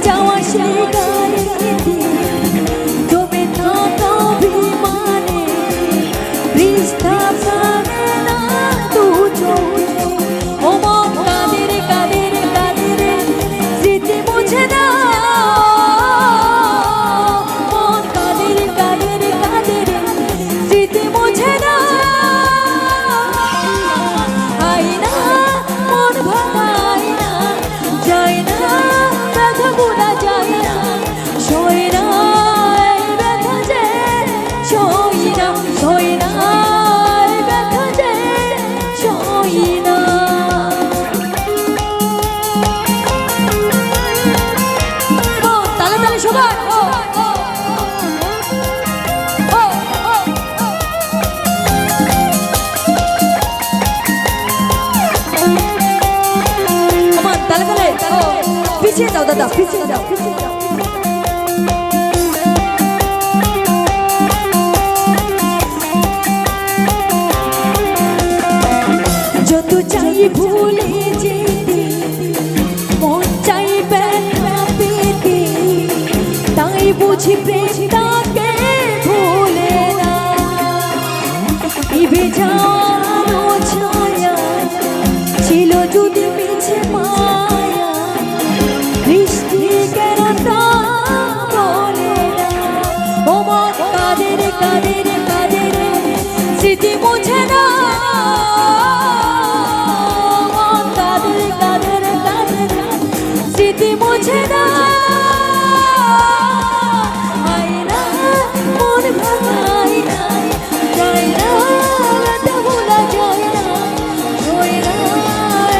যাওয়া সেই গাড়িতে জমে থাকা বিমানে রিস্তা প্রাণে না দু চোখে ও মন কাদের কাদের কাদের স্মৃতি মুছে না মন কাদের কাদের কাদের স্মৃতি মুছে না আয়না মন ভাঙায় না যায় না ব্যথা ভোলা যায় না সয় না এই ব্যথা যে সয় না সয় না এই ব্যথা যে সয় না তালে তালে সবাই তালে তালে পিছিয়ে যাও দাদা পিছিয়ে যাও পিছিয়ে যাও যত চাই ভুলে যেতে মন চাই ব্যথা পেতে তাই বুঝি প্রেমটাকে ভুলে না নিভে যাওয়ানো ছায়া ছিল যদি মিছে মায়া বৃষ্টি কেন তা বলে না ও মন কাদের কাদের কাদের স্মৃতি মুছে না মন কাদের কাদের কাদের স্মৃতি মুছে না আয়না মন ভাঙায় না যায় না ব্যথা ভোলা যায় না সয় না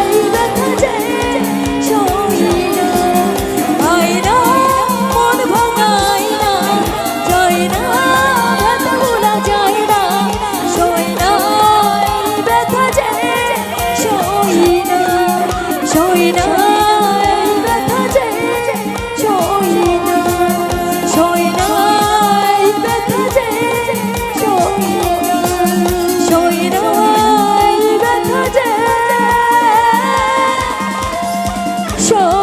এই ব্যথা যে সয় না আয়না মন ভাঙায় না যায় না ব্যথা ভোলা যায় না সয় না এই ব্যথা যে সয় না সয় না এই ব্যথা যে সয় না সয় না এই ব্যথা যে সয় না সয় না এই ব্যথা যে সয়